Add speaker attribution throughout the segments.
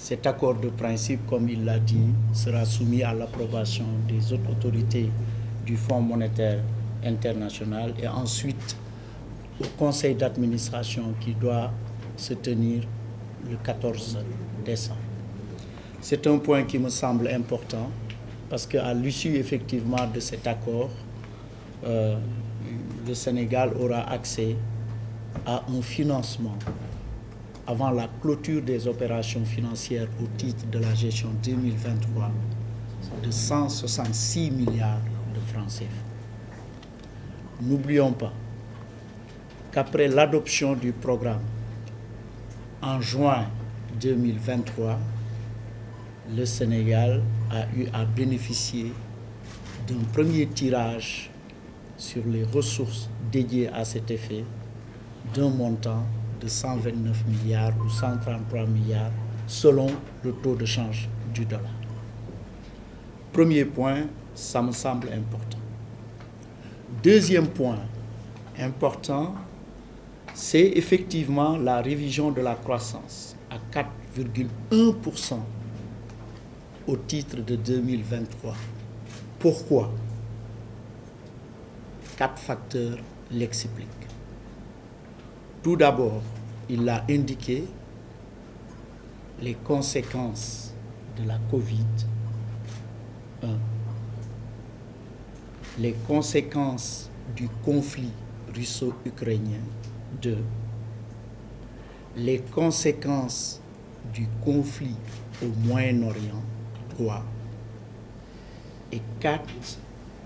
Speaker 1: Cet accord de principe, comme il l'a dit, sera soumis à l'approbation des autres autorités du Fonds monétaire international et ensuite au conseil d'administration qui doit se tenir le 14 décembre. C'est un point qui me semble important parce qu'à l'issue effectivement de cet accord, le Sénégal aura accès à un financement avant la clôture des opérations financières au titre de la gestion 2023 de 166 milliards de francs CFA. N'oublions pas qu'après l'adoption du programme en juin 2023, le Sénégal a eu à bénéficier d'un premier tirage sur les ressources dédiées à cet effet d'un montant de 129 milliards ou 133 milliards selon le taux de change du dollar. Premier point, ça me semble important. Deuxième point important, c'est effectivement la révision de la croissance à 4,1% au titre de 2023. Pourquoi? 4 facteurs l'expliquent. Tout d'abord, il a indiqué les conséquences de la Covid-1, les conséquences du conflit russo-ukrainien, 2, les conséquences du conflit au Moyen-Orient, 3, et 4,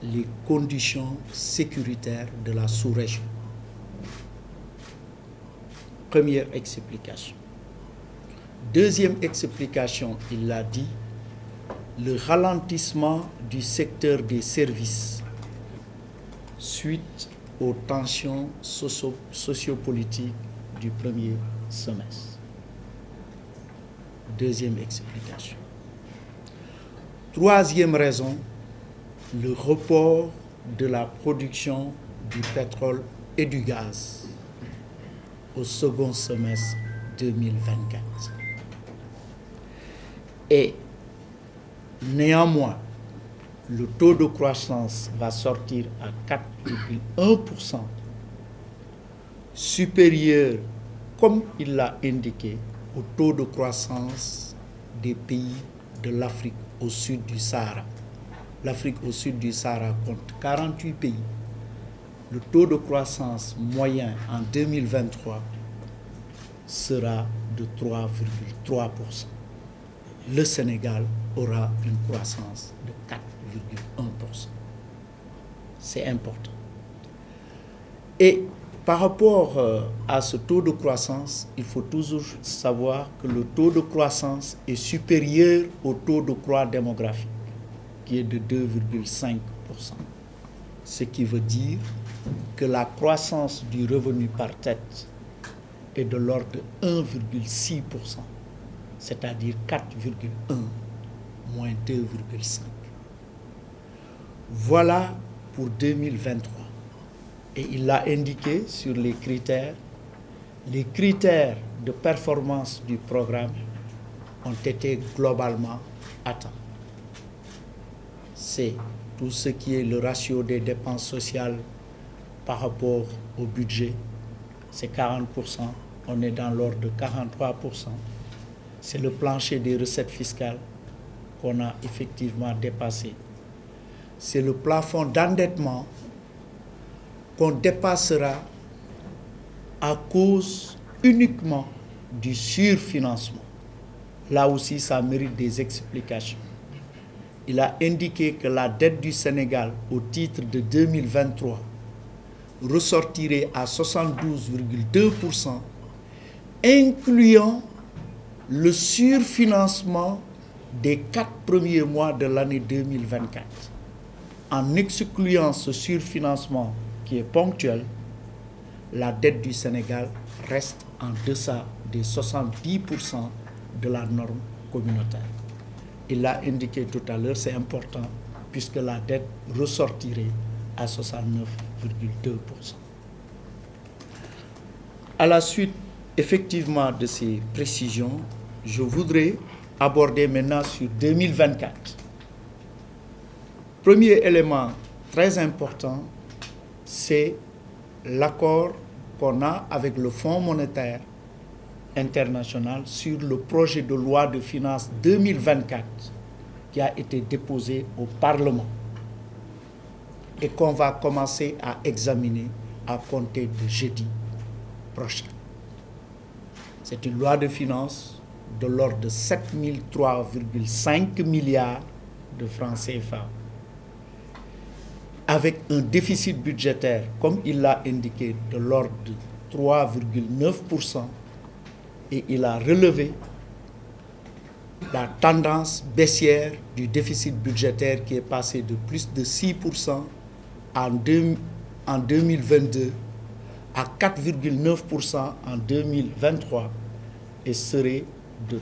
Speaker 1: les conditions sécuritaires de la sous-région. Première explication. Deuxième explication, il l'a dit, le ralentissement du secteur des services suite aux tensions sociopolitiques du premier semestre. Deuxième explication. Troisième raison, le report de la production du pétrole et du gaz au second semestre 2024. Et néanmoins, le taux de croissance va sortir à 4,1%, supérieur, comme il l'a indiqué, au taux de croissance des pays de l'Afrique au sud du Sahara. L'Afrique au sud du Sahara compte 48 pays. Le taux de croissance moyen en 2023 sera de 3,3%. Le Sénégal aura une croissance de 4,1%. C'est important. Et par rapport à ce taux de croissance, il faut toujours savoir que le taux de croissance est supérieur au taux de croissance démographique, qui est de 2,5%. Ce qui veut dire que la croissance du revenu par tête est de l'ordre de 1,6%, c'est-à-dire 4,1 moins 2,5. Voilà pour 2023. Et il l'a indiqué sur les critères. Les critères de performance du programme ont été globalement atteints. C'est tout ce qui est le ratio des dépenses sociales par rapport au budget, c'est 40%, on est dans l'ordre de 43%. C'est le plancher des recettes fiscales qu'on a effectivement dépassé. C'est le plafond d'endettement qu'on dépassera à cause uniquement du surfinancement. Là aussi, ça mérite des explications. Il a indiqué que la dette du Sénégal au titre de 2023 ressortirait à 72,2%, incluant le surfinancement des 4 premiers mois de l'année 2024. En excluant ce surfinancement qui est ponctuel, la dette du Sénégal reste en deçà des 70% de la norme communautaire. Il l'a indiqué tout à l'heure, c'est important, puisque la dette ressortirait à 69,2%. À la suite, effectivement, de ces précisions, je voudrais aborder maintenant sur 2024. Premier élément très important, c'est l'accord qu'on a avec le Fonds monétaire international sur le projet de loi de finances 2024 qui a été déposé au Parlement et qu'on va commencer à examiner à compter de jeudi prochain. C'est une loi de finances de l'ordre de 7003,5 milliards de francs CFA avec un déficit budgétaire, comme il l'a indiqué, de l'ordre de 3,9%, et il a relevé la tendance baissière du déficit budgétaire qui est passé de plus de 6% en 2022 à 4,9% en 2023 et serait de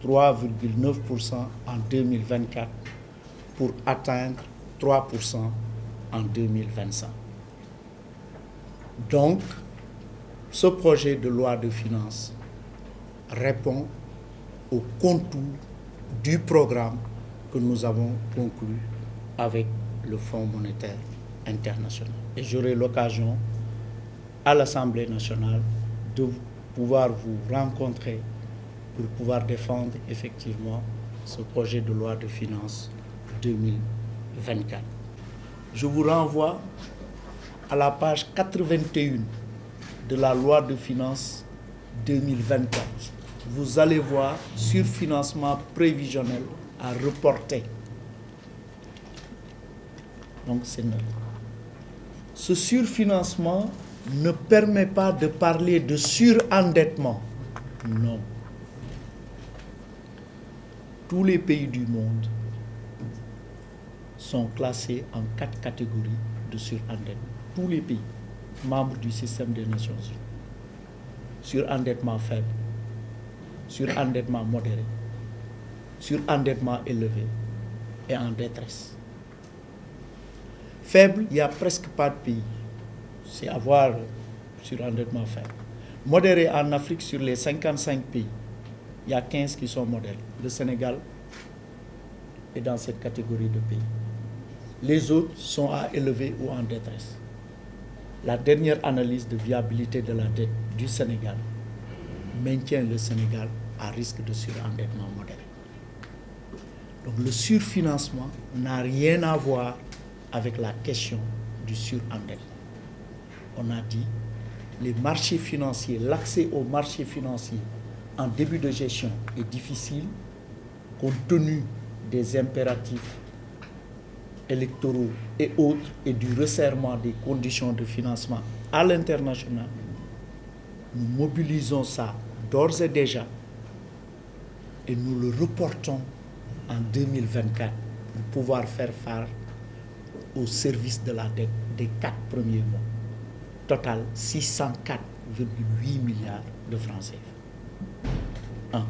Speaker 1: 3,9% en 2024 pour atteindre 3% en 2025. Donc, ce projet de loi de finances répond au contour du programme que nous avons conclu avec le Fonds monétaire international. Et j'aurai l'occasion à l'Assemblée nationale de pouvoir vous rencontrer pour pouvoir défendre effectivement ce projet de loi de finances 2024. Je vous renvoie à la page 81 de la loi de finances 2024. Vous allez voir surfinancement prévisionnel à reporter. Donc c'est neutre. Ce surfinancement ne permet pas de parler de surendettement. Non. Tous les pays du monde sont classés en 4 catégories de surendettement. Tous les pays membres du système des Nations Unies. Surendettement faible, surendettement modéré, surendettement élevé et en détresse. Faible, il n'y a presque pas de pays. C'est avoir surendettement faible. Modéré en Afrique, sur les 55 pays, il y a 15 qui sont modérés. Le Sénégal est dans cette catégorie de pays. Les autres sont à élevé ou en détresse. La dernière analyse de viabilité de la dette du Sénégal maintient le Sénégal à risque de surendettement modéré. Donc le surfinancement n'a rien à voir avec la question du surendettement. On a dit les marchés financiers, l'accès aux marchés financiers en début de gestion est difficile compte tenu des impératifs électoraux et autres et du resserrement des conditions de financement à l'international. Nous mobilisons ça d'ores et déjà et nous le reportons en 2024 pour pouvoir faire face au service de la dette des 4 premiers mois. Total 604,8 milliards de francs CFA. 1.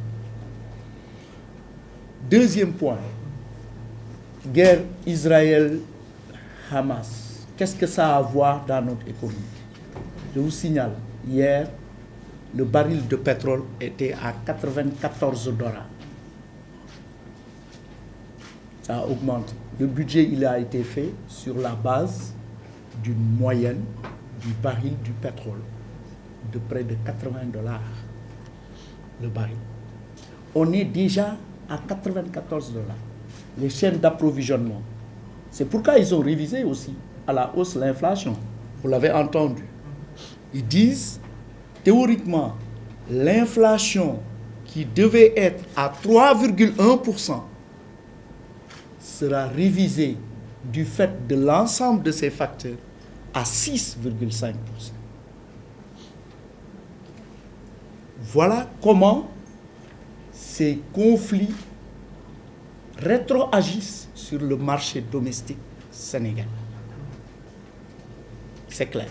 Speaker 1: Deuxième point, guerre Israël-Hamas. Qu'est-ce que ça a à voir dans notre économie? Je vous signale, hier, le baril de pétrole était à 94 $. Ça a augmenté. Le budget, il a été fait sur la base d'une moyenne du baril du pétrole de près de 80 $ le baril. On est déjà à 94 $. Les chaînes d'approvisionnement. C'est pourquoi ils ont révisé aussi à la hausse l'inflation. Vous l'avez entendu. Ils disent, théoriquement, l'inflation qui devait être à 3,1% sera révisée du fait de l'ensemble de ces facteurs à 6,5%. Voilà comment ces conflits rétroagissent sur le marché domestique sénégalais. C'est clair.